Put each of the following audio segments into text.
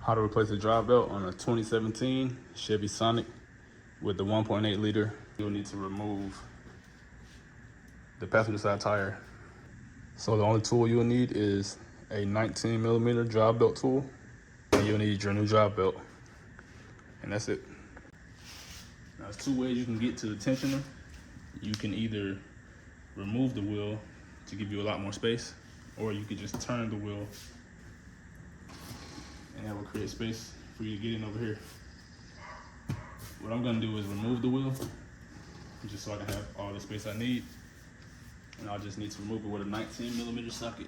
How to replace a drive belt on a 2017 Chevy Sonic with the 1.8 liter. You'll need to remove the passenger side tire. So the only tool you'll need is a 19mm drive belt tool, and you'll need your new drive belt, and that's it. Now there's two ways you can get to the tensioner. You can either remove the wheel to give you a lot more space, or you could just turn the wheel and that will create space for you to get in over here. What I'm gonna do is remove the wheel just so I can have all the space I need. And I'll just need to remove it with a 19mm socket.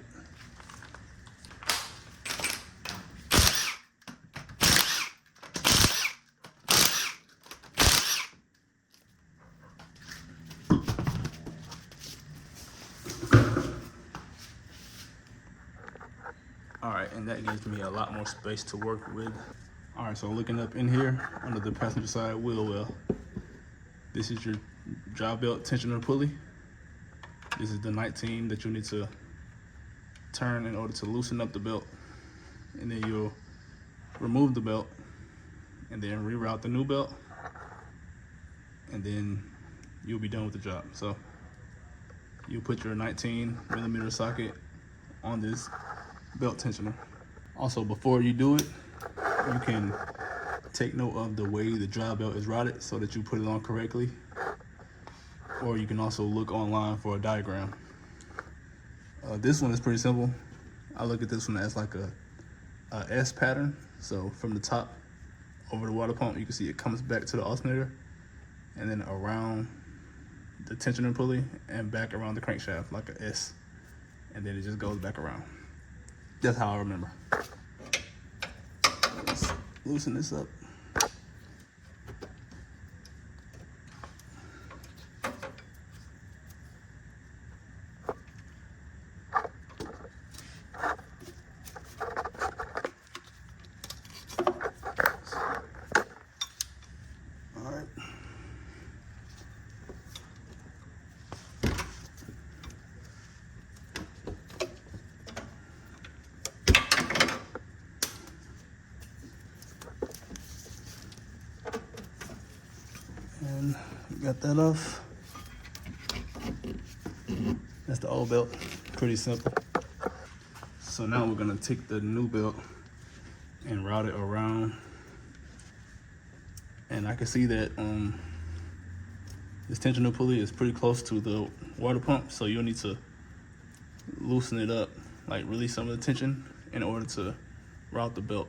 All right, and that gives me a lot more space to work with. All right, so looking up in here under the passenger side wheel well, this is your drive belt tensioner pulley. This is the 19 that you'll need to turn in order to loosen up the belt. And then you'll remove the belt and then reroute the new belt, and then you'll be done with the job. So you'll put your 19mm socket on this belt tensioner. Also, before you do it, you can take note of the way the drive belt is routed so that you put it on correctly. Or you can also look online for a diagram. This one is pretty simple. I look at this one as like a S pattern. So from the top over the water pump, you can see it comes back to the alternator, and then around the tensioner pulley and back around the crankshaft like a S, and then it just goes back around. That's how I remember. Let's loosen this up. All right. And got that off. That's the old belt, pretty simple. So now we're gonna take the new belt and route it around. And I can see that this tensioner pulley is pretty close to the water pump, so you'll need to loosen it up, like release some of the tension in order to route the belt.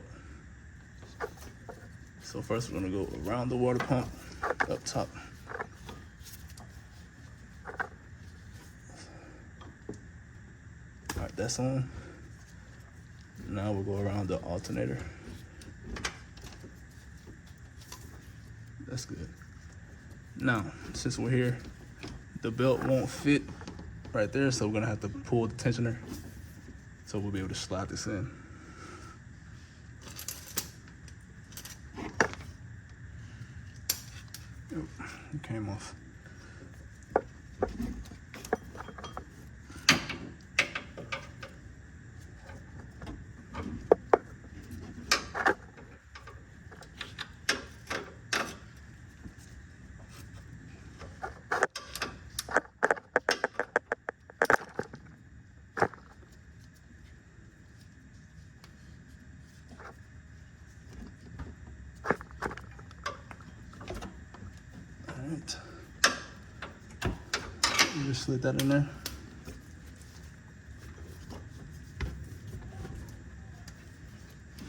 So first we're gonna go around the water pump up top. All right, that's on. Now we'll go around the alternator. That's good. Now, since we're here, the belt won't fit right there, so we're gonna have to pull the tensioner so we'll be able to slide this in. Oh, it came off. Alright, just slid that in there.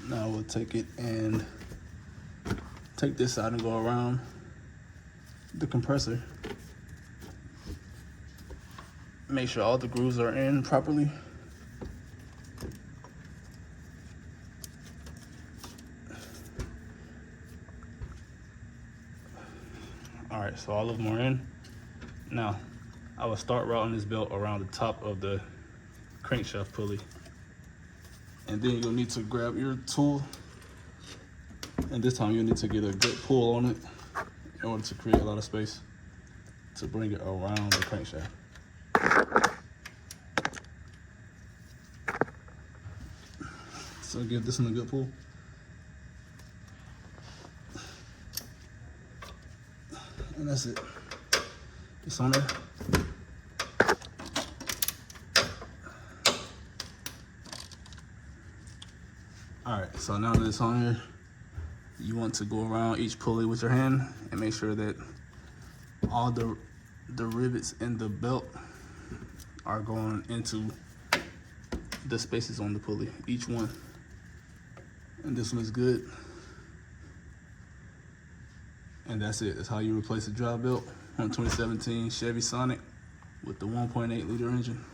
Now we'll take it and take this side and go around the compressor. Make sure all the grooves are in properly. All right, so all of them are in. Now, I will start routing this belt around the top of the crankshaft pulley. And then you'll need to grab your tool, and this time you'll need to get a good pull on it in order to create a lot of space to bring it around the crankshaft. So give this one a good pull. and that's it. It's on there. All right, so now that it's on here, you want to go around each pulley with your hand and make sure that all the rivets in the belt are going into the spaces on the pulley, each one. And this one is good. And that's it. That's how you replace a drive belt on 2017 Chevy Sonic with the 1.8 liter engine.